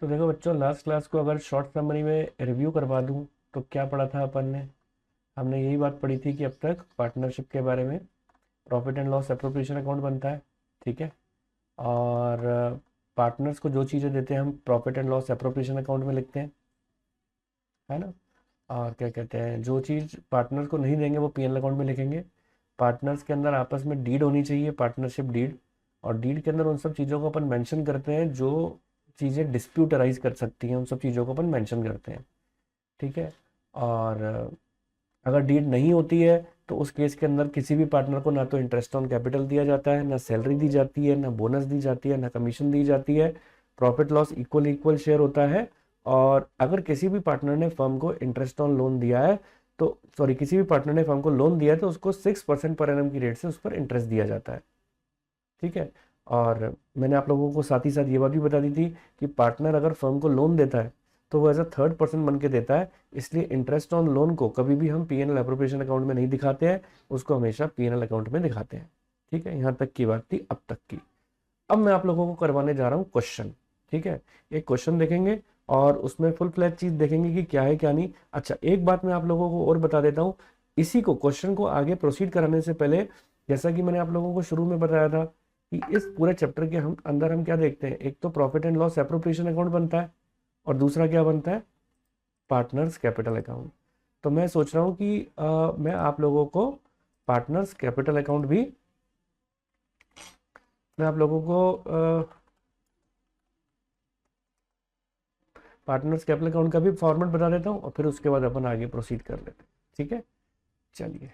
तो देखो बच्चों, लास्ट क्लास को अगर शॉर्ट समरी में रिव्यू करवा दूं तो क्या पढ़ा था अपन ने। हमने यही बात पढ़ी थी कि अब तक पार्टनरशिप के बारे में profit and loss appropriation account बनता है, ठीक है। और पार्टनर्स को जो चीज़ें देते हैं हम profit and loss appropriation account में लिखते हैं, है ना। और क्या कहते हैं, जो चीज़ पार्टनर्स को नहीं देंगे वो पीएनएल अकाउंट में लिखेंगे। पार्टनर्स के अंदर आपस में डीड होनी चाहिए, पार्टनरशिप डीड। और डीड के अंदर उन सब चीज़ों को अपन मेंशन करते हैं जो चीज़ें डिस्प्यूट अराइज कर सकती हैं, उन सब चीज़ों को अपन मेंशन करते हैं, ठीक है। और अगर डीड नहीं होती है तो उस केस के अंदर किसी भी पार्टनर को ना तो इंटरेस्ट ऑन कैपिटल दिया जाता है, ना सैलरी दी जाती है, ना बोनस दी जाती है, ना कमीशन दी जाती है। Profit loss equal equal share होता है। और अगर किसी भी पार्टनर ने फर्म को इंटरेस्ट ऑन लोन दिया है तो सॉरी, किसी भी पार्टनर ने फर्म को लोन दिया है तो उसको 6% पर एनम की रेट से उस पर इंटरेस्ट दिया जाता है, ठीक है। और मैंने आप लोगों को साथ ही साथ ये बात भी बता दी थी कि पार्टनर अगर फर्म को लोन देता है तो वो एज अ थर्ड पर्सन बन के देता है, इसलिए इंटरेस्ट ऑन लोन को कभी भी हम पीएनएल एप्रोप्रिएशन अकाउंट में नहीं दिखाते हैं, उसको हमेशा पीएनएल अकाउंट में दिखाते हैं, ठीक है। यहाँ तक की बात थी अब तक की। अब मैं आप लोगों को करवाने जा रहा हूँ क्वेश्चन, ठीक है। एक क्वेश्चन देखेंगे और उसमें फुल फ्लैज चीज देखेंगे कि क्या है क्या नहीं। अच्छा, एक बात मैं आप लोगों को और बता देता हूँ, इसी को क्वेश्चन को आगे प्रोसीड कराने से पहले, जैसा कि मैंने आप लोगों को शुरू में बताया था कि इस पूरे चैप्टर के हम अंदर हम क्या देखते हैं, एक तो profit and loss appropriation account बनता है और दूसरा क्या बनता है, पार्टनर्स कैपिटल अकाउंट। तो मैं सोच रहा हूँ कि मैं आप लोगों को पार्टनर्स कैपिटल अकाउंट भी मैं आप लोगों को पार्टनर्स कैपिटल अकाउंट का भी फॉर्मेट बता देता हूँ और फिर उसके बाद अपन आगे प्रोसीड कर लेते हैं, ठीक है। चलिए,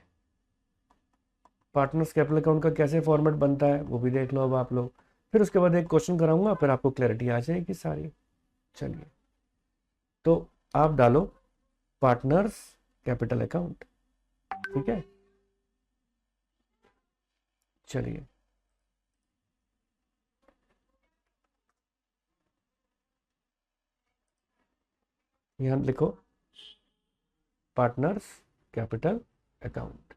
पार्टनर्स कैपिटल अकाउंट का कैसे फॉर्मेट बनता है वो भी देख लो अब आप लोग। फिर उसके बाद एक क्वेश्चन कराऊंगा, फिर आपको क्लैरिटी आ जाएगी सारी। चलिए, तो आप डालो पार्टनर्स कैपिटल अकाउंट, ठीक है। चलिए, यहाँ लिखो पार्टनर्स कैपिटल अकाउंट।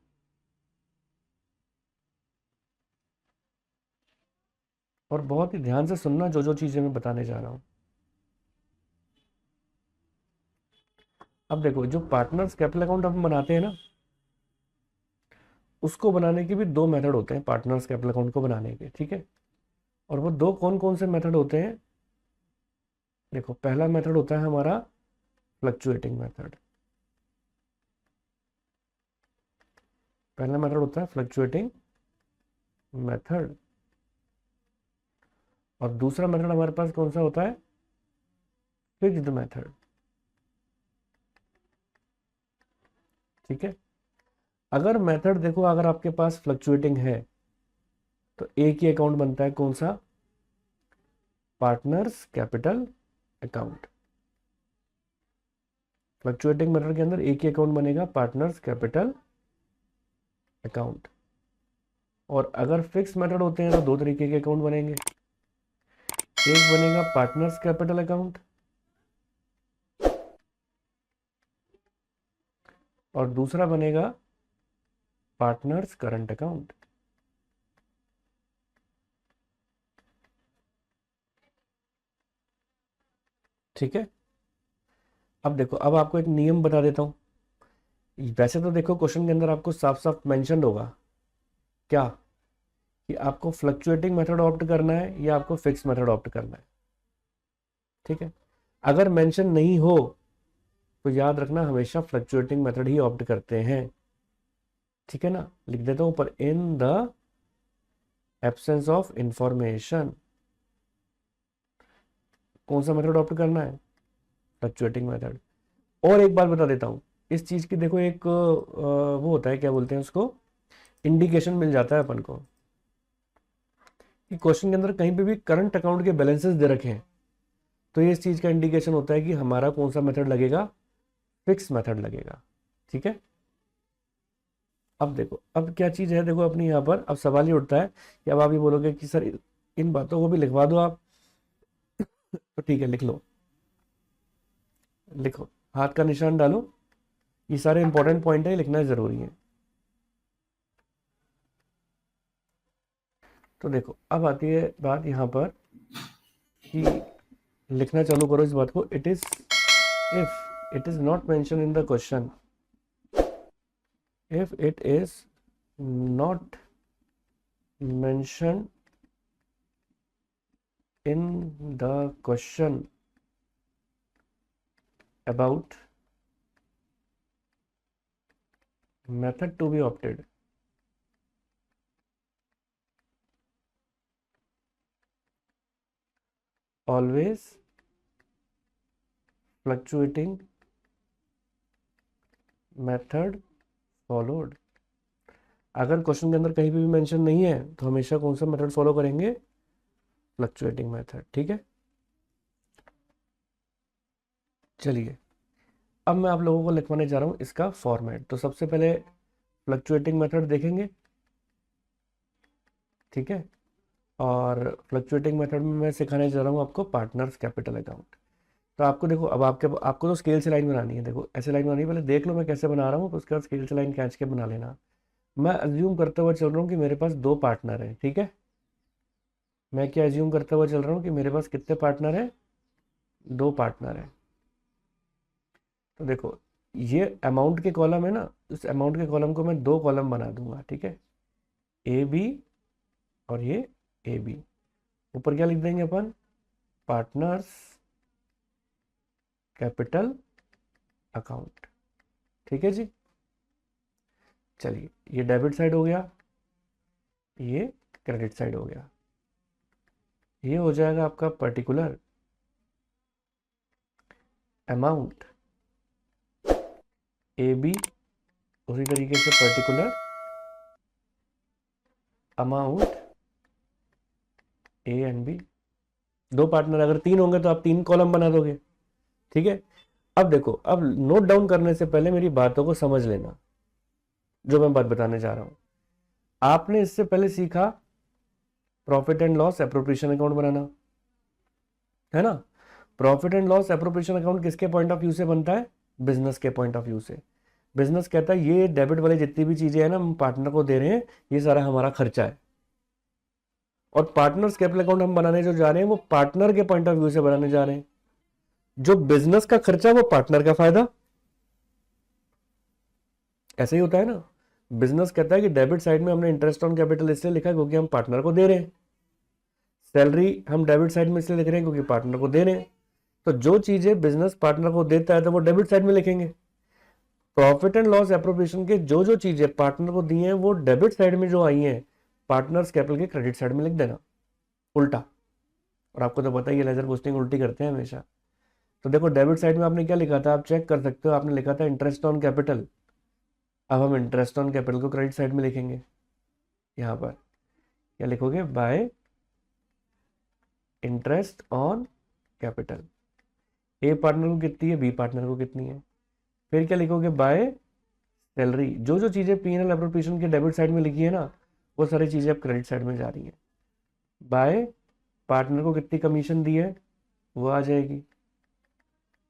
और बहुत ही ध्यान से सुनना जो जो चीजें मैं बताने जा रहा हूँ। अब देखो, जो पार्टनर्स कैपिटल अकाउंट हम बनाते हैं ना, उसको बनाने के भी दो मेथड होते हैं पार्टनर्स कैपिटल अकाउंट को बनाने के, ठीक है। और वो दो कौन कौन से मेथड होते हैं, देखो पहला मेथड होता है हमारा फ्लक्चुएटिंग मेथड। पहला मेथड होता है फ्लक्चुएटिंग मेथड। और दूसरा मेथड हमारे पास कौन सा होता है, फिक्स्ड मेथड, ठीक है। अगर मेथड देखो, अगर आपके पास फ्लक्चुएटिंग है तो एक ही अकाउंट बनता है, कौन सा, partners capital account. Fluctuating method के अंदर एक ही अकाउंट बनेगा, पार्टनर्स कैपिटल अकाउंट। और अगर फिक्स मेथड होते हैं तो दो तरीके के अकाउंट बनेंगे, एक बनेगा पार्टनर्स कैपिटल अकाउंट और दूसरा बनेगा पार्टनर्स करंट अकाउंट, ठीक है। अब देखो, अब आपको एक नियम बता देता हूं। वैसे तो देखो क्वेश्चन के अंदर आपको साफ साफ मेंशन होगा क्या, कि आपको फ्लक्चुएटिंग मेथड ऑप्ट करना है या आपको फिक्स मेथड ऑप्ट करना है, ठीक है। अगर मेंशन नहीं हो तो याद रखना हमेशा फ्लक्चुएटिंग मेथड ही ऑप्ट करते हैं, ठीक है ना। लिख देता हूं ऊपर, in the absence of information कौन सा मेथड ऑप्ट करना है, फ्लक्चुएटिंग मेथड। और एक बात बता देता हूं, इस चीज की देखो एक वो होता है, क्या बोलते हैं उसको, इंडिकेशन मिल जाता है अपन को कि क्वेश्चन के अंदर कहीं पे भी करंट अकाउंट के बैलेंसेस दे रखे हैं तो ये इस चीज का इंडिकेशन होता है कि हमारा कौन सा मेथड लगेगा, फिक्स मेथड लगेगा, ठीक है। अब देखो, अब क्या चीज है, देखो अपनी यहाँ पर अब सवाल ही उठता है कि अब आप ये बोलोगे कि सर इन बातों को भी लिखवा दो आप, तो ठीक है लिख लो, लिखो, हाथ का निशान डालो। ये सारे इंपॉर्टेंट पॉइंट है, लिखना जरूरी है। तो देखो, अब आती है बात यहाँ पर कि लिखना चालू करो इस बात को। It is, if it is not mention in the question, if it is not mention in the question about method to be opted, always fluctuating method followed। अगर क्वेश्चन के अंदर कहीं भी मेंशन नहीं है तो हमेशा कौन सा मेथड फॉलो करेंगे, फ्लक्चुएटिंग मेथड। ठीक है, चलिए अब मैं आप लोगों को लिखवाने जा रहा हूं इसका फॉर्मेट। तो सबसे पहले फ्लक्चुएटिंग मेथड देखेंगे, ठीक है, और फ्लक्चुएटिंग मेथड में मैं सिखाने जा रहा हूं आपको पार्टनर्स कैपिटल अकाउंट। तो आपको देखो, अब आपको तो स्केल से लाइन बनानी है। देखो ऐसे लाइन बनानी है, पहले देख लो मैं कैसे बना रहा हूँ, उसके बाद स्केल से लाइन खींच के बना लेना। मैं अज्यूम करते हुए चल रहा हूँ कि मेरे पास 2 पार्टनर हैं, ठीक है। मैं क्या अज्यूम करते हुए चल रहा हूँ कि मेरे पास कितने पार्टनर हैं, 2 पार्टनर हैं। तो देखो ये अमाउंट के कॉलम है ना, इस अमाउंट के कॉलम को मैं 2 कॉलम बना दूंगा, ठीक है, ए बी और ये ए बी। ऊपर क्या लिख देंगे अपन, पार्टनर्स कैपिटल अकाउंट। ठीक है जी, चलिए ये डेबिट साइड हो गया, ये क्रेडिट साइड हो गया। ये हो जाएगा आपका पर्टिकुलर अमाउंट ए बी, उसी तरीके से particular amount A and B. 2 partner, अगर 3 होंगे तो आप 3 कॉलम बना दोगे, ठीक है। अब देखो, अब नोट डाउन करने से पहले मेरी बातों को समझ लेना, जो मैं बात बताने जा रहा हूं। आपने इससे पहले सीखा profit and loss appropriation account बनाना, है ना। Profit and loss appropriation account किसके पॉइंट ऑफ व्यू से बनता है, बिजनेस के पॉइंट ऑफ व्यू से। बिजनेस कहता है ये डेबिट वाली जितनी भी चीजें हैं ना हम पार्टनर को दे रहे हैं, ये सारा हमारा खर्चा है। और पार्टनर्स कैपिटल अकाउंट हम बनाने जो जा रहे हैं वो पार्टनर के पॉइंट ऑफ व्यू से बनाने जा रहे हैं। जो बिजनेस का खर्चा वो पार्टनर का फायदा, ऐसे ही होता है ना। बिजनेस कहता है कि डेबिट साइड में हमने इंटरेस्ट ऑन कैपिटल इसलिए लिखा है क्योंकि हम पार्टनर को दे रहे हैं, सैलरी हम डेबिट साइड में इसलिए लिख रहे हैं क्योंकि पार्टनर को दे रहे हैं। तो जो चीजें बिजनेस पार्टनर को देता है तो वो डेबिट साइड में लिखेंगे। प्रॉफिट एंड लॉस एप्रोप्रिएशन के जो जो चीजें पार्टनर को दी हैं वो डेबिट साइड में जो आई हैं पार्टनर्स कैपिटल के क्रेडिट साइड में लिख देना, उल्टा। और आपको तो पता ही है लेजर पोस्टिंग उल्टी करते हैं हमेशा। तो देखो डेबिट साइड में आपने क्या लिखा था, आप चेक कर सकते हो, आपने लिखा था इंटरेस्ट ऑन कैपिटल। अब हम इंटरेस्ट ऑन कैपिटल को क्रेडिट साइड में लिखेंगे। यहां पर क्या लिखोगे, bye interest on capital. A partner को कितनी है, बी पार्टनर को कितनी है। फिर क्या लिखोगे, बाय सैलरी। जो जो चीजें पी&एल एप्रोप्रिएशन के डेबिट साइड में लिखी है ना वो सारी चीजें अब क्रेडिट साइड में जा रही हैं। बाय पार्टनर को कितनी कमीशन दी है वो आ जाएगी,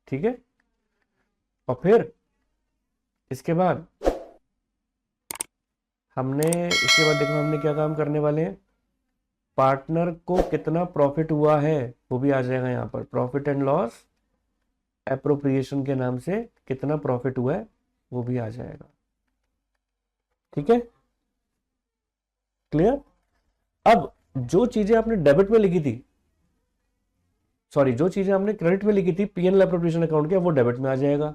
ठीक है। और फिर इसके बाद इसके बाद देखो हमने क्या काम करने वाले हैं, पार्टनर को कितना प्रॉफिट हुआ है वो भी आ जाएगा यहाँ पर। प्रॉफिट एंड लॉस एप्रोप्रिएशन के नाम से कितना प्रॉफिट हुआ है वो भी आ जाएगा, ठीक है, क्लियर। अब जो चीजें आपने डेबिट में लिखी थी, सॉरी जो चीजें आपने क्रेडिट में लिखी थी पी&एल एप्रोप्रिएशन अकाउंट के, वो डेबिट में आ जाएगा।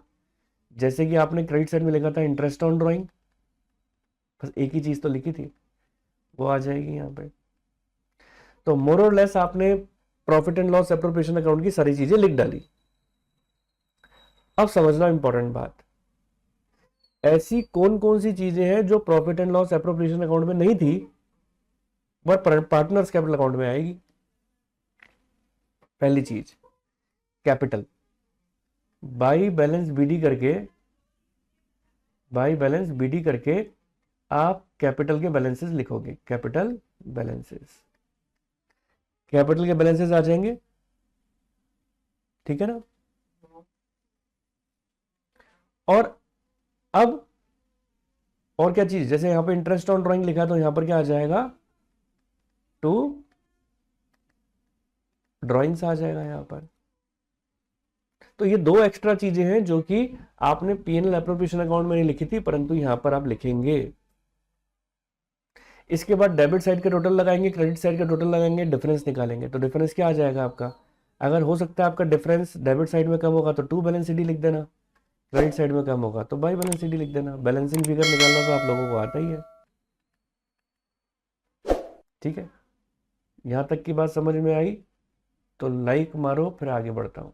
जैसे कि आपने क्रेडिट साइड में लिखा था इंटरेस्ट ऑन ड्राइंग, बस एक ही चीज तो लिखी थी, वो आ जाएगी यहाँ पे। तो मोर और लेस आपने profit and loss appropriation account की सारी चीजें लिख डाली। अब समझना इंपॉर्टेंट बात, ऐसी कौन कौन सी चीजें हैं जो profit and loss appropriation account में नहीं थी वह पार्टनर्स कैपिटल अकाउंट में आएगी। पहली चीज कैपिटल, बाई बैलेंस बीडी करके आप कैपिटल के बैलेंसेस लिखोगे। कैपिटल के बैलेंसेस आ जाएंगे, ठीक है ना। और अब और क्या चीज, जैसे यहां पर इंटरेस्ट ऑन ड्राइंग लिखा तो यहां पर क्या आ जाएगा, टू ड्राइंग्स आ जाएगा यहां पर, तो ये दो एक्स्ट्रा चीजें हैं जो कि आपने पीएनएल एप्रोप्रिएशन अकाउंट में नहीं लिखी थी, परंतु यहां पर आप लिखेंगे। इसके बाद डेबिट साइड का टोटल लगाएंगे, क्रेडिट साइड का टोटल लगाएंगे, डिफरेंस निकालेंगे। तो डिफरेंस क्या आ जाएगा आपका? अगर हो सकता है आपका डिफरेंस डेबिट साइड में कम होगा तो टू बैलेंस शीट लिख देना, क्रेडिट साइड में कम होगा तो बाई बैलेंस शीट लिख देना। बैलेंसिंग फिगर निकालना तो आप लोगों को आता ही है। ठीक है, यहां तक की बात समझ में आई तो लाइक मारो, फिर आगे बढ़ता हूँ।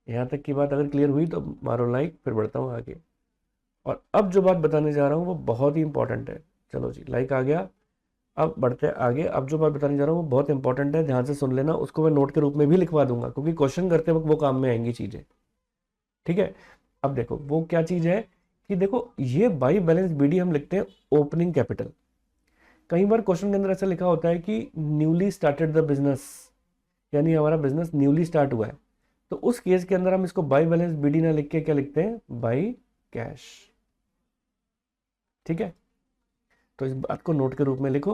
यहाँ तक की बात अगर क्लियर हुई तो मारो लाइक, फिर बढ़ता हूँ आगे। और अब जो बात बताने जा रहा हूँ वो बहुत ही इंपॉर्टेंट है। चलो जी, लाइक आ गया, अब बढ़ते हैं आगे। अब जो बात बताने जा रहा हूँ वो बहुत इंपॉर्टेंट है, ध्यान से सुन लेना। उसको मैं नोट के रूप में भी लिखवा दूंगा क्योंकि क्वेश्चन करते वक्त वो काम में आएंगी चीजें। ठीक है, अब देखो वो क्या चीज है कि देखो ये बाई बैलेंस बीडी हम लिखते हैं ओपनिंग कैपिटल। कई बार क्वेश्चन के अंदर ऐसा लिखा होता है कि न्यूली स्टार्टेड द बिजनेस, यानी हमारा बिजनेस न्यूली स्टार्ट हुआ है। तो उस केस के अंदर हम इसको बाई बैलेंस बीडी ना लिख के क्या लिखते हैं? By cash. ठीक है, तो इस बात को नोट के रूप में लिखो।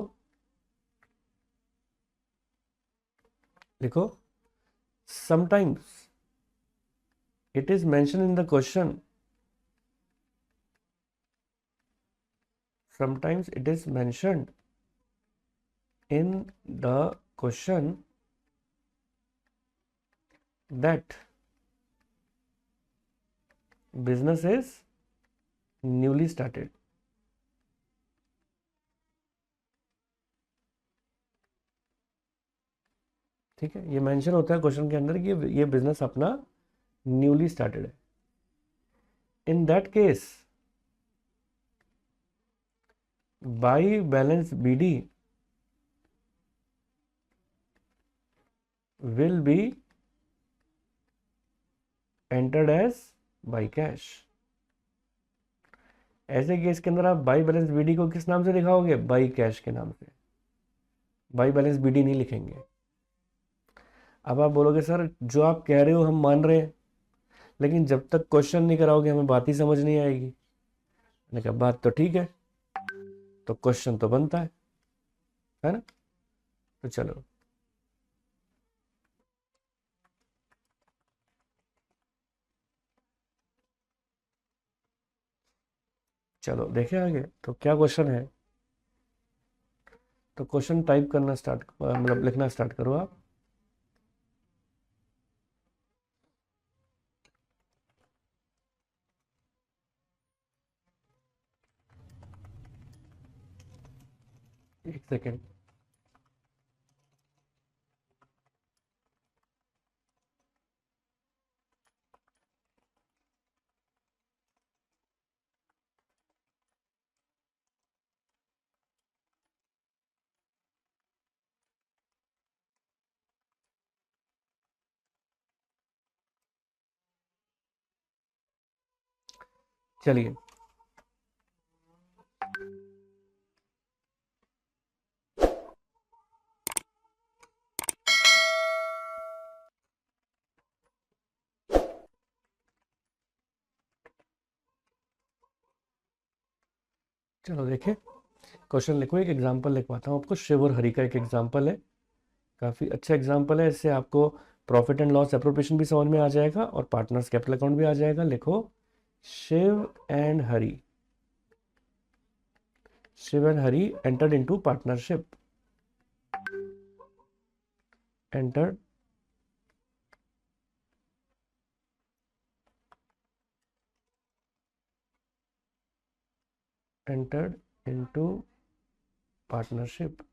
लिखो, sometimes it is mentioned in the question, sometimes it is mentioned in the question that business is newly started। ठीक है, ये मेंशन होता है क्वेश्चन के अंदर कि ये बिजनेस अपना न्यूली स्टार्टेड है। In that case by balance BD will be entered as by cash. ऐसे केस के अंदर आप बाई बैलेंस बीडी को किस नाम से लिखाओगे? बाई कैश के नाम से। बाई बैलेंस बीडी नहीं लिखेंगे। अब आप बोलोगे सर जो आप कह रहे हो हम मान रहे हैं, लेकिन जब तक क्वेश्चन नहीं कराओगे हमें बात ही समझ नहीं आएगी। मैंने कहा बात तो ठीक है, तो क्वेश्चन तो बनता है ना? तो चलो, चलो देखें आगे तो क्या क्वेश्चन है। तो क्वेश्चन टाइप करना स्टार्ट, मतलब लिखना स्टार्ट करो आप। एक सेकेंड। चलिए, चलो देखें क्वेश्चन लिखो। एक एग्जांपल लिखवाता हूँ आपको। शिव और हरि का एक एग्जांपल है, काफ़ी अच्छा एग्जांपल है। इससे आपको प्रॉफिट एंड लॉस एप्रोप्रिएशन भी समझ में आ जाएगा और पार्टनर्स कैपिटल अकाउंट भी आ जाएगा। लिखो, Shiv and Hari, Shiv and Hari entered into partnership, entered entered into partnership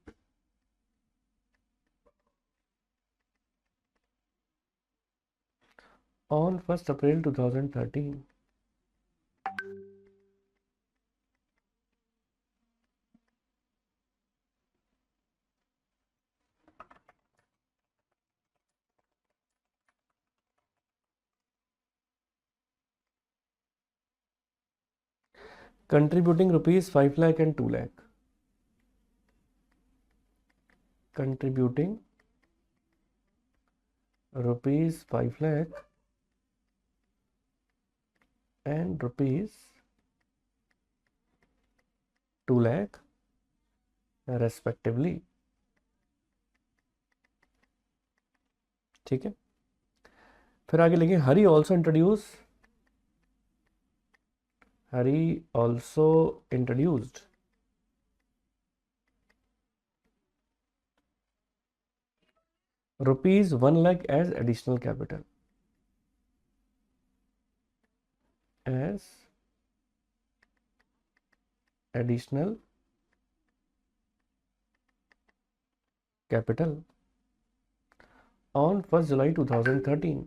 on 1st April 2013। contributing rupees 5 lakh and 2 lakh, contributing rupees 5 lakh and rupees 2 lakh respectively। ठीक है, फिर आगे लिखें हरी also introduced ₹1 lakh as additional capital. As additional capital on 1st July 2013.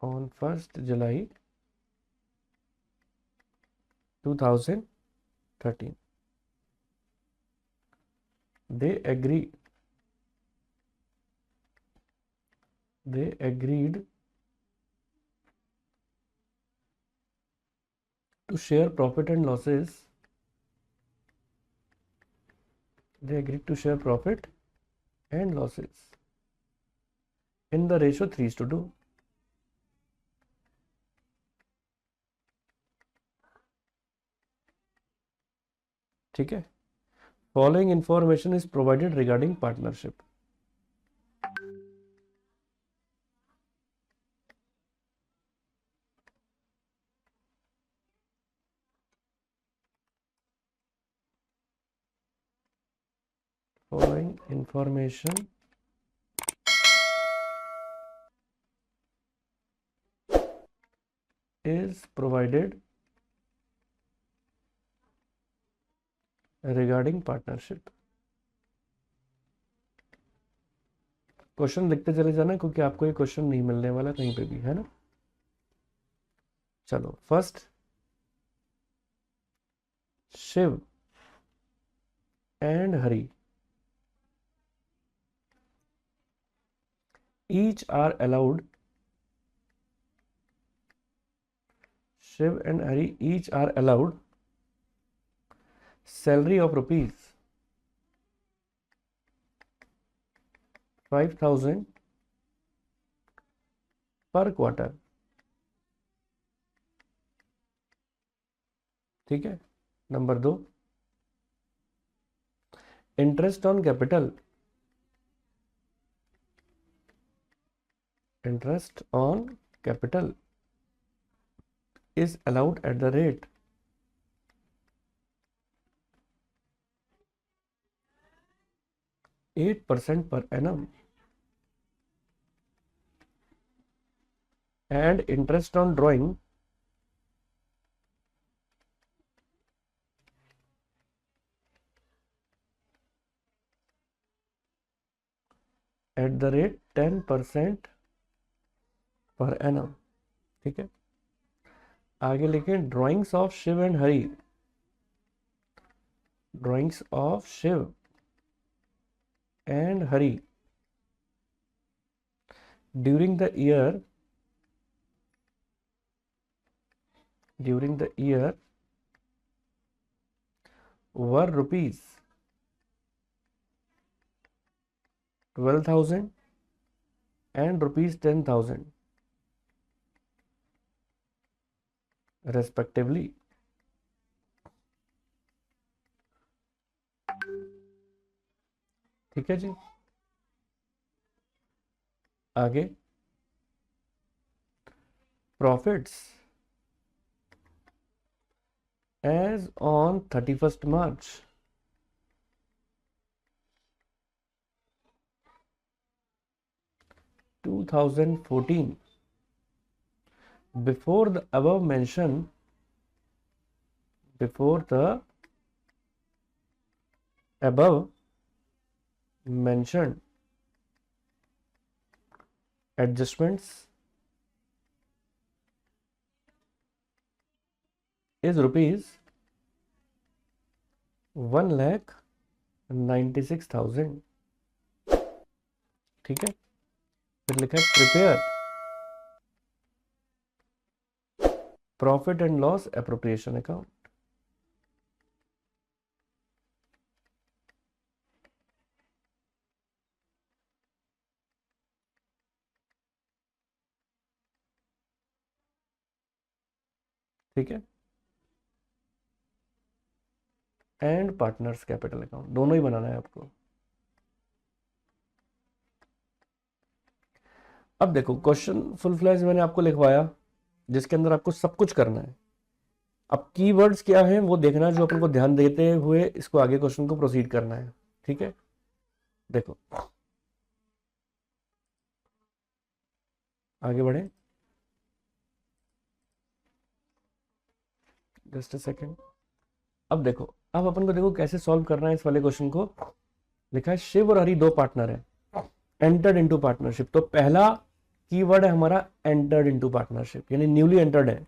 On 1st July 2013. They agreed to share profit and losses. They agreed to share profit and losses in the ratio 3:2. ठीक है. Following information is provided regarding partnership. Following information is provided regarding partnership. Question लिखते चले जाना क्योंकि आपको ये question नहीं मिलने वाला कहीं पे भी, है ना. चलो. First, Shiv and Hari each are allowed Shiv and Hari each are allowed salary of rupees 5,000 per quarter. ठीक है. Number 2, interest on capital is allowed at the rate 8% per annum, and interest on drawing at the rate 10% per annum. ठीक है. आगे लिखें drawings of Shiv and Hari. Drawings of Shiv and Hari during the year were rupees 12,000 and rupees 10,000 respectively. ठीक है जी. आगे profits as on 31st March 2014 before the above mentioned adjustments is rupees 1,96,000. ठीक है. फिर लिखा है prepare profit and loss appropriation account. ठीक है. एंड पार्टनर्स कैपिटल अकाउंट, दोनों ही बनाना है आपको। अब देखो क्वेश्चन फुल फ्लैश मैंने आपको लिखवाया जिसके अंदर आपको सब कुछ करना है। अब कीवर्ड्स क्या है वो देखना है, जो अपन को ध्यान देते हुए इसको आगे क्वेश्चन को प्रोसीड करना है। ठीक है, देखो आगे बढ़े, जस्ट अ सेकेंड। अब देखो, अब अपन को देखो कैसे सॉल्व करना है इस वाले क्वेश्चन को। लिखा है शिव और हरि दो पार्टनर है, एंटर्ड इनटू पार्टनरशिप। तो पहला कीवर्ड है हमारा एंटर्ड इनटू पार्टनरशिप, यानी न्यूली एंटर्ड है।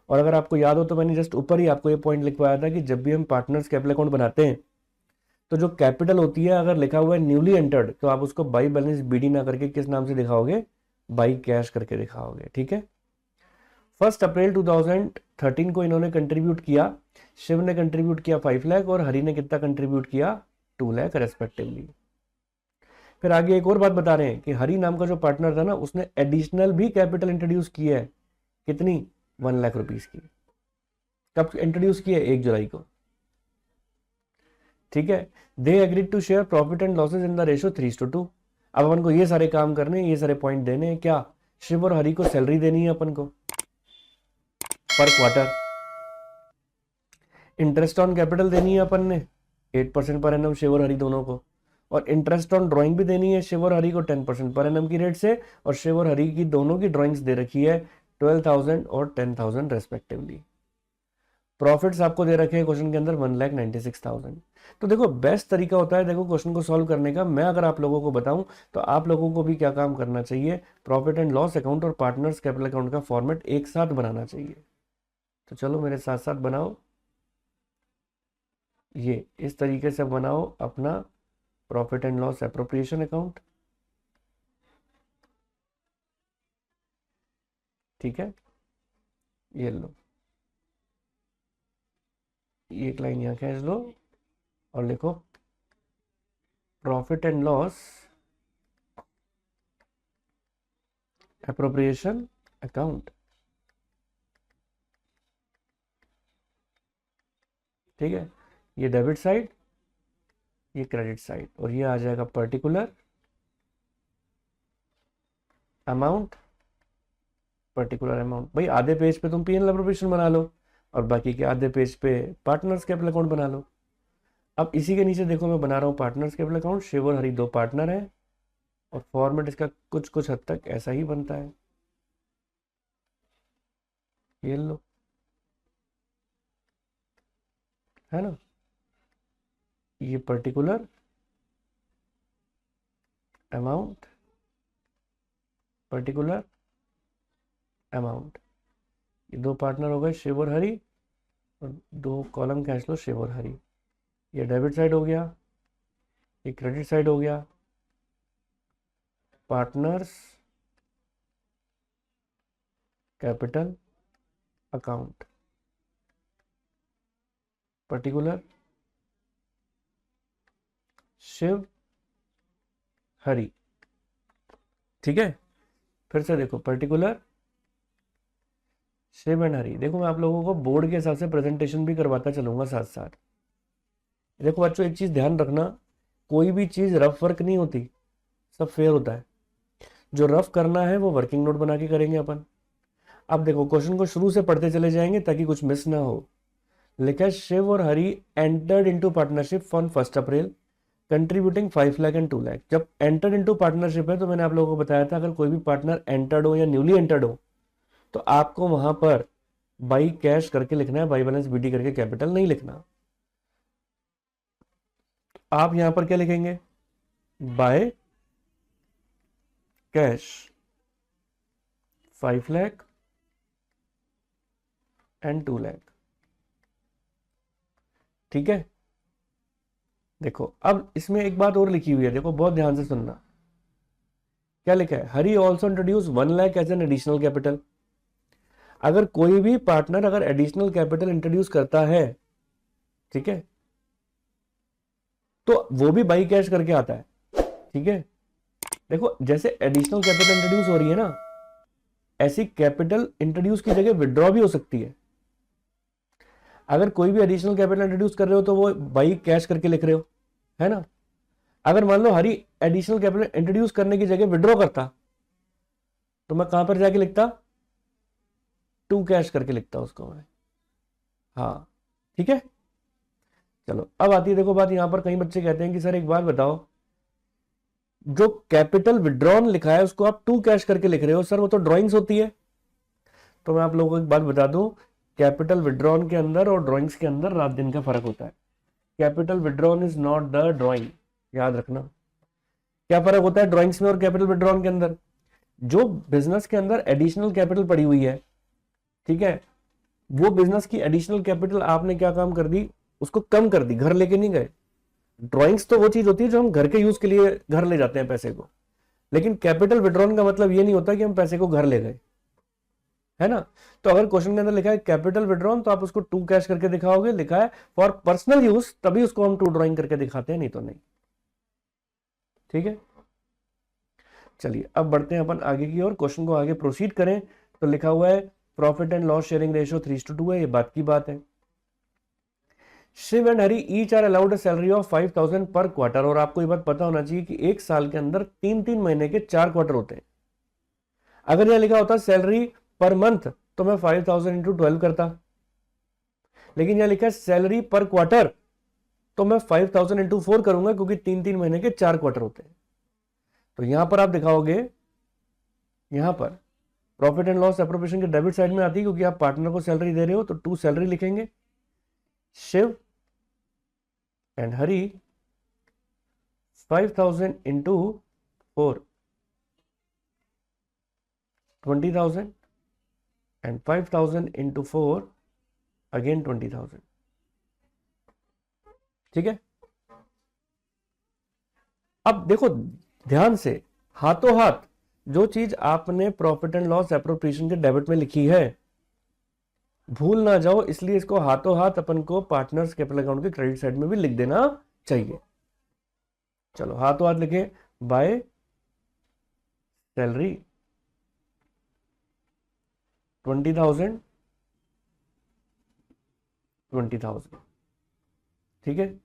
और अगर आपको याद हो तो मैंने जस्ट ऊपर ही आपको ये पॉइंट लिखवाया था कि जब भी हम पार्टनर्स कैपिटल अकाउंट बनाते हैं तो जो कैपिटल होती है अगर लिखा हुआ है न्यूली एंटर्ड तो आप उसको बाई बैलेंस बीडी ना करके किस नाम से दिखाओगे, बाई कैश करके दिखाओगे। ठीक है, 1 अप्रैल 2013 को इन्होंने कंट्रीब्यूट किया, शिव ने कंट्रीब्यूट किया 5 लाख और हरि ने कितना कंट्रीब्यूट किया, 2 लाख रेस्पेक्टिवली। फिर आगे एक और बात बता रहे हैं कि हरि नाम का जो पार्टनर था ना उसने एडिशनल भी कैपिटल इंट्रोड्यूस की है, कितनी, 1 लाख रुपीस की। कब इंट्रोड्यूस किया, 1 जुलाई को। ठीक है, they agreed to share profit and losses in the ratio 3:2। अब अपन को ये सारे काम करने, ये सारे पॉइंट देने हैं। क्या, शिव और हरि को सैलरी देनी है अपन को पर क्वार्टर, इंटरेस्ट ऑन कैपिटल देनी है अपन ने 8% पर एनम शिव और हरि दोनों को, और इंटरेस्ट ऑन ड्राइंग भी देनी है शिव और हरि को 10% पर एनम की रेट से। और शिव और हरि की दोनों की ड्राइंग्स दे रखी है 12,000 और 10,000 रेस्पेक्टिवली। प्रॉफिट्स आपको दे रखे हैं क्वेश्चन के अंदर 1,96,000। तो देखो बेस्ट तरीका होता है देखो क्वेश्चन को सॉल्व करने का, मैं अगर आप लोगों को बताऊं तो आप लोगों को भी क्या काम करना चाहिए, प्रॉफिट एंड लॉस अकाउंट और पार्टनर्स कैपिटल अकाउंट का फॉर्मेट एक साथ बनाना चाहिए। तो चलो मेरे साथ साथ बनाओ, ये इस तरीके से बनाओ अपना profit and loss appropriation account. ठीक है, ये लो, ये एक लाइन यहाँ खींच लो और लिखो profit and loss appropriation account. ठीक है, ये डेबिट साइड, ये क्रेडिट साइड, और ये आ जाएगा पर्टिकुलर अमाउंट, पर्टिकुलर अमाउंट। भाई आधे पेज पे तुम पी&एल एप्रोप्रिएशन बना लो और बाकी के आधे पेज पे पार्टनर्स कैपिटल अकाउंट बना लो। अब इसी के नीचे देखो मैं बना रहा हूँ पार्टनर्स कैपिटल अकाउंट, शिव और हरि दो पार्टनर है और फॉर्मेट इसका कुछ कुछ हद तक ऐसा ही बनता है। ये लो, है ना, ये पर्टिकुलर अमाउंट, पर्टिकुलर अमाउंट, ये दो पार्टनर हो गए शिव और हरि, और दो कॉलम खींच लो शिव और हरि। ये डेबिट साइड हो गया, ये क्रेडिट साइड हो गया, partners capital account, particular Shiv Hari. ठीक है, फिर से देखो पर्टिकुलर शिव एंड हरि। देखो मैं आप लोगों को बोर्ड के हिसाब से प्रेजेंटेशन भी करवाता चलूंगा साथ साथ। देखो बच्चों एक चीज ध्यान रखना, कोई भी चीज रफ वर्क नहीं होती, सब फेयर होता है। जो रफ करना है वो वर्किंग नोट बना के करेंगे अपन। अब देखो क्वेश्चन को शुरू से पढ़ते चले जाएंगे ताकि कुछ मिस ना हो। लिखा है शिव और Hari entered into partnership on 1 April contributing 5 lakh and 2 lakh. जब एंटर्ड इनटू पार्टनरशिप है तो मैंने आप लोगों को बताया था अगर कोई भी पार्टनर एंटर्ड हो या न्यूली एंटर्ड हो तो आपको वहां पर बाई कैश करके लिखना है, बाई बैलेंस बीडी करके कैपिटल नहीं लिखना। आप यहां पर क्या लिखेंगे, by cash 5 lakh and 2 lakh. ठीक है, देखो अब इसमें एक बात और लिखी हुई है, देखो बहुत ध्यान से सुनना। क्या लिखा है, Hari also introduce 1 lakh as an additional capital. अगर कोई भी पार्टनर अगर एडिशनल कैपिटल इंट्रोड्यूस करता है, ठीक है, तो वो भी बाई कैश करके आता है। ठीक है, देखो जैसे एडिशनल कैपिटल इंट्रोड्यूस हो रही है ना, ऐसी कैपिटल इंट्रोड्यूस की जगह विड्रॉ भी हो सकती है। अगर कोई भी एडिशनल कैपिटल इंट्रोड्यूस कर रहे हो तो वो बाई कैश करके लिख रहे हो, है ना। अगर मान लो हरी एडिशनल कैपिटल इंट्रोड्यूस करने की जगह विड्रॉ करता तो मैं कहां पर जाके लिखता, टू कैश करके लिखता उसको मैं। हाँ ठीक है। चलो अब आती है देखो बात, यहां पर कई बच्चे कहते हैं कि सर एक बात बताओ, जो कैपिटल विड्रॉन लिखा है उसको आप टू कैश करके लिख रहे हो सर, वो तो ड्राइंग्स होती है। तो मैं आप लोगों को एक बात बता दूं, कैपिटल विड्रॉन के अंदर और ड्राइंग्स के अंदर रात दिन का फर्क होता है। Capital withdrawn is not the drawing, याद रखना। क्या फर्क होता है ड्राइंग्स में और कैपिटल विड्रॉन के अंदर? जो बिजनेस के अंदर एडिशनल कैपिटल पड़ी हुई है, ठीक है, वो बिजनेस की एडिशनल कैपिटल आपने क्या काम कर दी, उसको कम कर दी, घर लेके नहीं गए। ड्राइंग्स तो वो चीज होती है जो हम घर के यूज के लिए घर ले जाते हैं पैसे को, लेकिन कैपिटल विड्रॉन का मतलब ये नहीं होता कि हम पैसे को घर ले गए, है ना। तो अगर क्वेश्चन के अंदर लिखा है कैपिटल विड्रॉन तो आप उसको टू कैश करके दिखाओगे, लिखा है फॉर पर्सनल यूज, तभी उसको हम टू ड्राइंग करके दिखाते हैं, नहीं तो नहीं। ठीक है, चलिए अब बढ़ते हैं अपन आगे की ओर, क्वेश्चन को आगे प्रोसीड करें। तो लिखा हुआ है profit and loss sharing ratio 3:2 है, ये बात की बात है। Shiv and Hari each are allowed salary of 5,000 per quarter, और आपको ये बात पता होना चाहिए कि एक साल के अंदर 3-3 महीने के 4 क्वार्टर होते हैं। अगर यह लिखा होता सैलरी पर मंथ तो मैं 5,000 इंटू 12 करता, लेकिन यह लिखा है सैलरी पर क्वार्टर तो मैं 5,000 इंटू 4 करूंगा, क्योंकि 3-3 महीने के 4 क्वार्टर होते हैं। तो यहां पर आप दिखाओगे, यहां पर प्रॉफिट एंड लॉस एप्रोप्रिएशन के डेबिट साइड में आती है, क्योंकि आप पार्टनर को सैलरी दे रहे हो तो टू सैलरी लिखेंगे। Shiv and Hari 5,000 into 4 20,000 and 5,000 into 4 again 20,000। ठीक है, अब देखो ध्यान से, हाथों हाथ जो चीज आपने प्रॉफिट एंड लॉस एप्रोप्रिएशन के डेबिट में लिखी है भूल ना जाओ, इसलिए इसको हाथों हाथ अपन को पार्टनर्स कैपिटल अकाउंट के क्रेडिट साइड में भी लिख देना चाहिए। चलो हाथों हाथ लिखे, बाय सैलरी 20,000 20,000। ठीक है,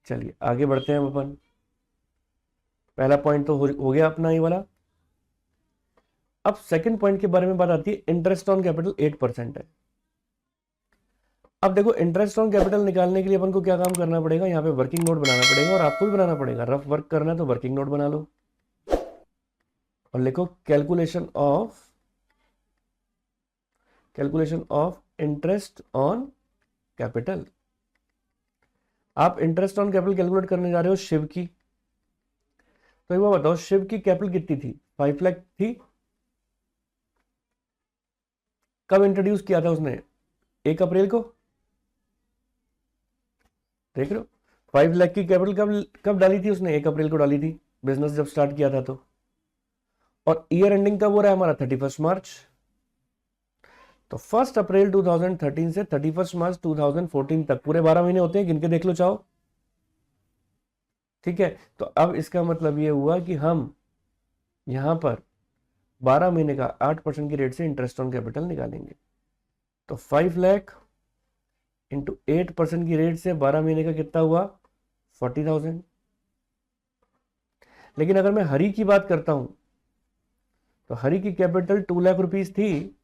चलिए आगे बढ़ते हैं अपन। पहला पॉइंट तो हो गया अपना ये वाला। अब सेकंड पॉइंट के बारे में बात आती है, इंटरेस्ट ऑन कैपिटल 8% है। अब देखो इंटरेस्ट ऑन कैपिटल निकालने के लिए अपन को क्या काम करना पड़ेगा, यहाँ पे वर्किंग नोट बनाना पड़ेगा, और आपको भी बनाना पड़ेगा। रफ वर्क करना है तो वर्किंग नोट बना लो और लिखो calculation of interest on capital. आप इंटरेस्ट ऑन कैपिटल कैलकुलेट करने जा रहे हो शिव की, तो एक बार बताओ शिव की कैपिटल कितनी थी, 5 लाख थी। कब इंट्रोड्यूस किया था उसने, 1 अप्रैल को। देख रहे हो 5 लाख की कैपिटल कब डाली थी उसने, 1 अप्रैल को डाली थी, बिजनेस जब स्टार्ट किया था तो। और ईयर एंडिंग कब हो रहा है हमारा, 31 मार्च। तो 1 अप्रैल 2013 से 31 मार्च 2014 तक पूरे 12 महीने होते हैं, गिन के देख लो चाहो। ठीक है, तो अब इसका मतलब ये हुआ कि हम यहां पर 12 महीने का 8% की रेट से इंटरेस्ट ऑन कैपिटल निकालेंगे। तो 5 लाख इंटू 8% की रेट से 12 महीने का कितना हुआ, 40,000। लेकिन अगर मैं हरी की बात करता हूं तो हरी की कैपिटल 2 लाख रुपीज थी,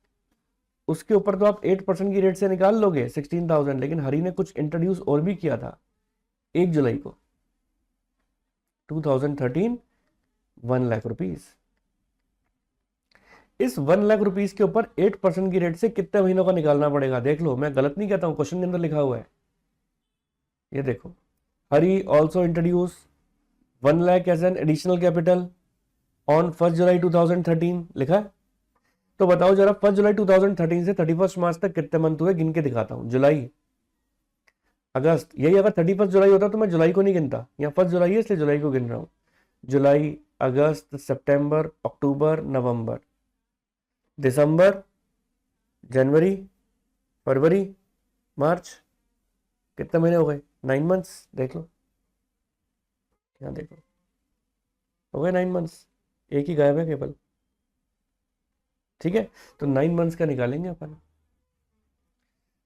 उसके ऊपर तो आप 8% की रेट से निकाल लोगे 16,000, लेकिन हरी ने कुछ इंट्रोड्यूस और भी किया था 1 जुलाई को 2013, 1 लाख रुपीज। इस 1 लाख रुपीज के ऊपर 8% की रेट से कितने महीनों का निकालना पड़ेगा, देख लो, मैं गलत नहीं कहता हूं, क्वेश्चन के अंदर लिखा हुआ है। ये देखो, Hari also introduce 1 lakh as an additional capital on 1 July 2013 लिखा है। तो बताओ जरा 1 जुलाई 2013 से 31 मार्च तक कितने मंथ हुए, गिन के दिखाता हूं। जुलाई, अगस्त, यही अगर 31 जुलाई होता तो मैं जुलाई को नहीं गिनता, यहाँ 1 जुलाई है इसलिए जुलाई को गिन रहा हूं। जुलाई, अगस्त, सितंबर, अक्टूबर, नवंबर, दिसंबर, जनवरी, फरवरी, मार्च, कितने महीने हो गए, 9 मंथ्स। देख लो, यहाँ देखो, हो गए 9 मंथ्स, एक ही गायब है केवल। ठीक है, तो 9 मंथ्स का निकालेंगे अपन।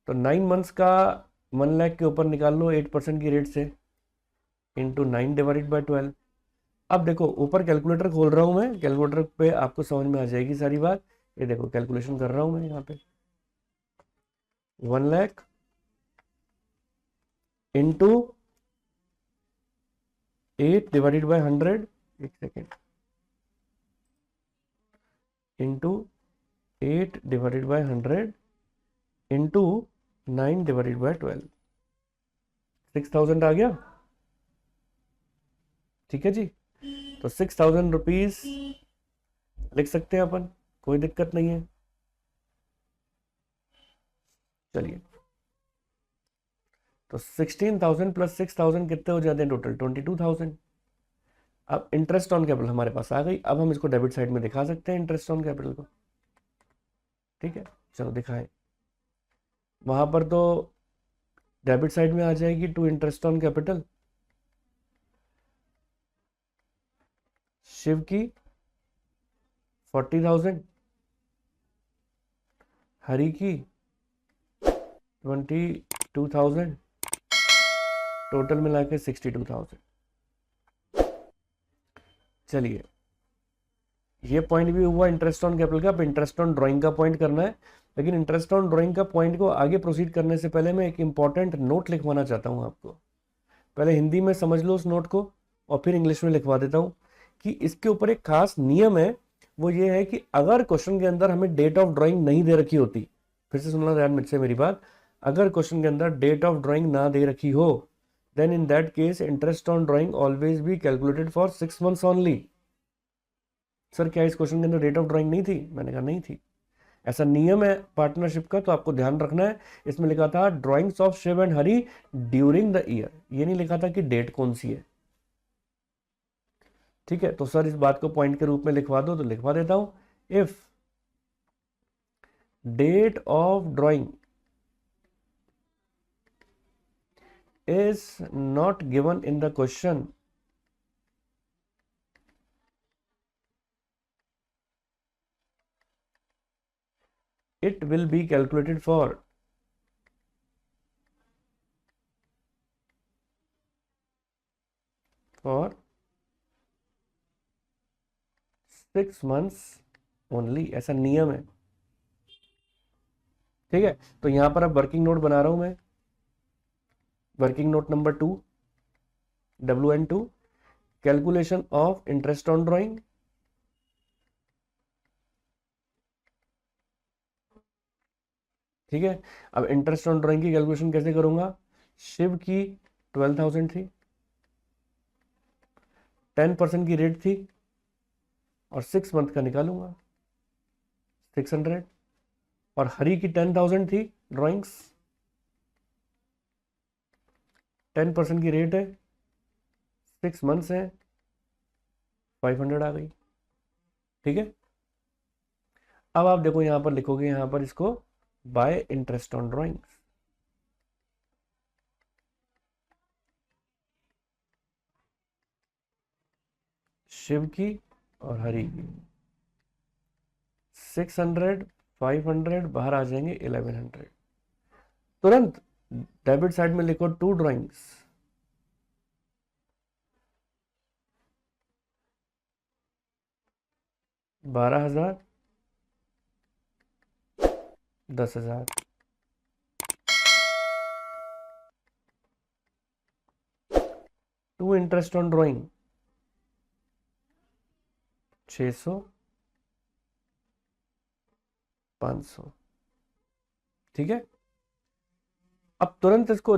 तो 9 मंथ्स का 1 लाख के ऊपर निकाल लो 8% की रेट से, इंटू 9 डिवाइडेड बाई 12। अब देखो ऊपर कैलकुलेटर खोल रहा हूं मैं, कैलकुलेटर पे आपको समझ में आ जाएगी सारी बात। ये देखो कैलकुलेशन कर रहा हूं मैं यहाँ पे, 1 लाख इंटू 8 डिवाइडेड बाई 100, एक second, into 8 divided by 100 into 9 divided by 12, 6000 आ गया। ठीक है जी, तो 6000 रुपीज लिख सकते हैं अपन, कोई दिक्कत नहीं है। चलिए, तो 16,000 प्लस 6,000 कितने हो जाते हैं टोटल, 22,000। अब इंटरेस्ट ऑन कैपिटल हमारे पास आ गई, अब हम इसको डेबिट साइड में दिखा सकते हैं इंटरेस्ट ऑन कैपिटल को। ठीक है, चलो दिखाएं। वहां पर तो डेबिट साइड में आ जाएगी to interest on capital, Shiv की 40,000, हरि की 22,000, टोटल मिला के 62,000। चलिए, ये पॉइंट भी हुआ इंटरेस्ट ऑन कैपिटल का। अब इंटरेस्ट ऑन ड्राइंग का पॉइंट करना है, लेकिन इंटरेस्ट ऑन ड्राइंग का पॉइंट को आगे प्रोसीड करने से पहले मैं एक इंपॉर्टेंट नोट लिखवाना चाहता हूं आपको। पहले हिंदी में समझ लो उस नोट को, और फिर इंग्लिश में लिखवा देता हूं कि इसके ऊपर एक खास नियम है। वो ये है कि अगर क्वेश्चन के अंदर हमें डेट ऑफ ड्राइंग नहीं दे रखी होती, फिर से सुनना ध्यान मुझसे मेरी बात, अगर क्वेश्चन के अंदर डेट ऑफ ड्राइंग ना दे रखी हो, then in that case interest on drawing always be calculated for 6 months only. Sir क्या इस क्वेश्चन के अंदर डेट ऑफ ड्राइंग नहीं थी? मैंने कहा नहीं थी, ऐसा नियम है पार्टनरशिप का, तो आपको ध्यान रखना है। इसमें लिखा था drawings of Shiv and Hari during the year, ये नहीं लिखा था कि डेट कौन सी है। ठीक है, तो सर इस बात को पॉइंट के रूप में लिखवा दो, तो लिखवा देता हूं, if date of drawing is not given in the question, it will be calculated for 6 months only, ऐसा नियम है। ठीक है, तो यहां पर अब वर्किंग नोट बना रहा हूं मैं, working note number 2, WN2, calculation of interest on drawing. ठीक है, अब इंटरेस्ट ऑन ड्राइंग की कैलकुलेशन कैसे करूंगा, शिव की 12,000 थी, 10% की रेट थी, और 6 मंथ का निकालूंगा 600, और हरी की 10,000 थी ड्राइंग्स, 10% की रेट है, 6 मंथ्स है, 500 आ गई। ठीक है, अब आप देखो यहां पर लिखोगे, यहां पर इसको by interest on drawings, Shiv की और हरि की 600, 500 बाहर आ जाएंगे 1100। तुरंत डेबिट साइड में लिखो to drawings, 12,000, 10,000। To interest on drawing 600, 500। ठीक है, अब तुरंत इसको,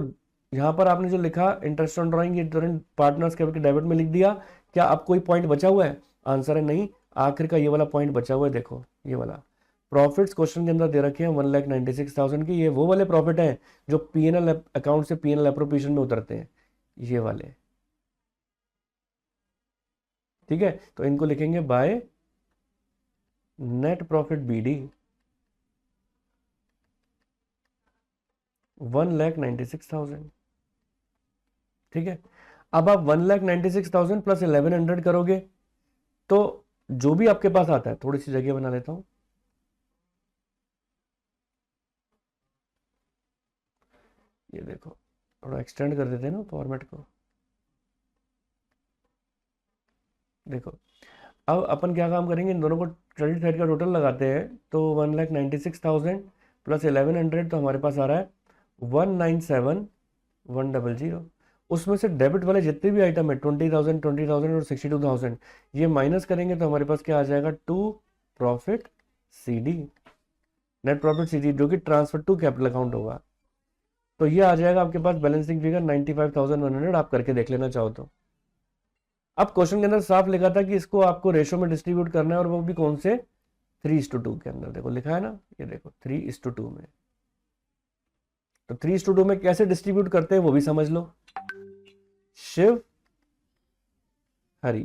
यहां पर आपने जो लिखा इंटरेस्ट ऑन ड्राइंग, ये तुरंत पार्टनर्स के डेबिट में लिख दिया। क्या अब कोई पॉइंट बचा हुआ है? आंसर है नहीं, आखिर का ये वाला पॉइंट बचा हुआ है, देखो ये वाला। प्रॉफिट्स क्वेश्चन के अंदर दे रखे हैं 1,96,000 की, ये वो वाले प्रॉफिट हैं जो पीएनएल अकाउंट से पीएनएल एप्रोप्रिएशन में उतरते हैं, ये वाले। ठीक है, तो इनको लिखेंगे बाय नेट प्रॉफिट BD 1,96,000। ठीक है, अब आप 1,96,000 प्लस 1,100 करोगे, तो जो भी आपके पास आता है, थोड़ी सी जगह बना लेता हूं, ये देखो, थोड़ा एक्सटेंड कर देते हैं ना फॉर्मेट को। देखो, अब अपन क्या काम करेंगे, इन दोनों को क्रेडिट साइड का टोटल लगाते हैं तो 1,96,000 प्लस 1100 तो हमारे पास आ रहा है 197,100। उसमें से डेबिट वाले जितने भी आइटम है 20,000, 20,000 और 62,000, ये माइनस करेंगे तो हमारे पास क्या आ जाएगा, to profit C D, net profit C D, जो कि ट्रांसफर टू कैपिटल अकाउंट होगा। तो ये आ जाएगा आपके पास बैलेंसिंग फिगर 95,100। आप करके देख लेना चाहो तो। अब क्वेश्चन के अंदर साफ लिखा था कि इसको आपको रेशो में डिस्ट्रीब्यूट करना है, और वो भी कौन से, 3:2 के अंदर। देखो लिखा है ना, ये देखो 3:2 में। तो 3:2 में कैसे डिस्ट्रीब्यूट करते हैं वो भी समझ लो। शिव हरी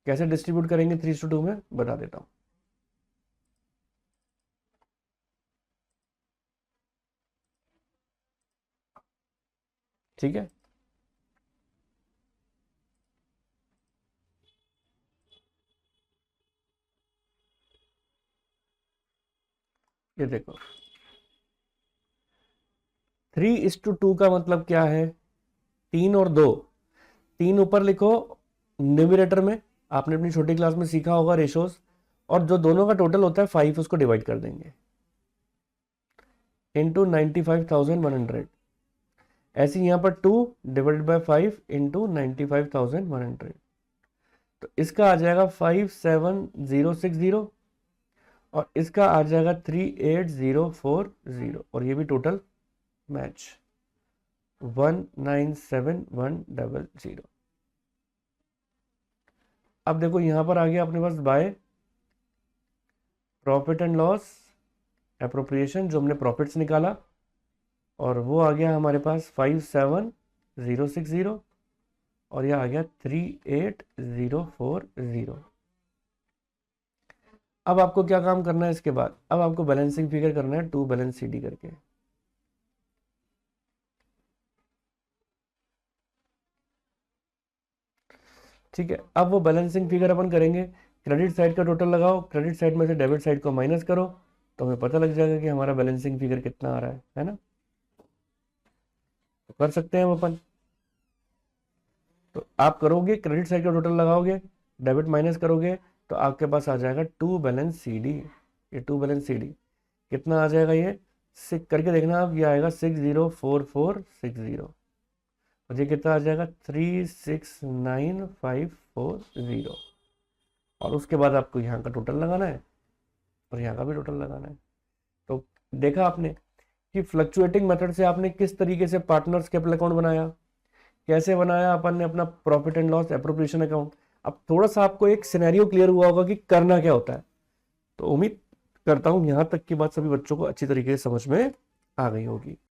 कैसे डिस्ट्रीब्यूट करेंगे 3:2 में, बता देता हूं। ठीक है, ये देखो 3:2 का मतलब क्या है, 3 और 2, 3 ऊपर लिखो न्यूमरेटर में, आपने अपनी छोटी क्लास में सीखा होगा रेशोस, और जो दोनों का टोटल होता है 5 उसको डिवाइड कर देंगे इंटू 95,100। ऐसे यहाँ पर 2 डिवाइडेड बाय 5 इंटू 95,100। तो इसका आ जाएगा 57060, और इसका आ जाएगा 38040, और ये भी टोटल मैच 197,100। अब देखो यहां पर आ गया अपने पास by profit and loss appropriation, जो हमने प्रॉफिट्स निकाला, और वो आ गया हमारे पास 57060, और यह आ गया 38040। अब आपको क्या काम करना है इसके बाद, अब आपको बैलेंसिंग फिगर करना है, टू बैलेंस सी डी करके। ठीक है, अब वो बैलेंसिंग फिगर अपन करेंगे, क्रेडिट साइड का टोटल लगाओ, क्रेडिट साइड में से डेबिट साइड को माइनस करो, तो हमें पता लग जाएगा कि हमारा बैलेंसिंग फिगर कितना आ रहा है ना। तो कर सकते हैं हम अपन। तो आप करोगे, क्रेडिट साइड का टोटल लगाओगे, डेबिट माइनस करोगे, तो आपके पास आ जाएगा टू बैलेंस सी डी। ये टू बैलेंस सी डी कितना आ जाएगा, ये करके देखना आप, ये आएगा 604460, और ये कितना आ जाएगा 369540। और उसके बाद आपको यहाँ का टोटल लगाना है और यहाँ का भी टोटल लगाना है। तो देखा आपने कि फ्लक्चुएटिंग मेथड से आपने किस तरीके से पार्टनर्स कैपिटल अकाउंट बनाया, कैसे बनाया अपन ने अपना profit and loss appropriation account. अब थोड़ा सा आपको एक सिनेरियो क्लियर हुआ होगा कि करना क्या होता है। तो उम्मीद करता हूं यहां तक की बात सभी बच्चों को अच्छी तरीके से समझ में आ गई होगी।